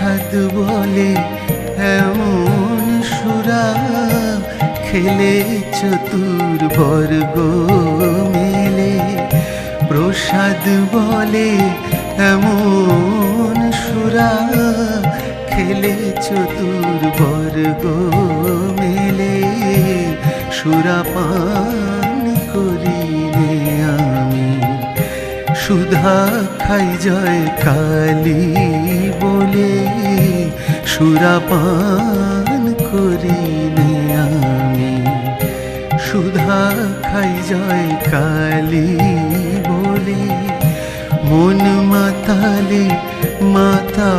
প্রসাদ বলে এমন সুরা খেলে চতুর্বর্গ মেলে। প্রসাদ বলে এমন সুরা খেলে চতুর্বর্গ মেলে। সুরাপান করিলে আমি সুধা খাই জয় কালী বলে। সুরাপান করিলে আমি সুধা খাই জয় কালী বলে। মন মাতালে মাতা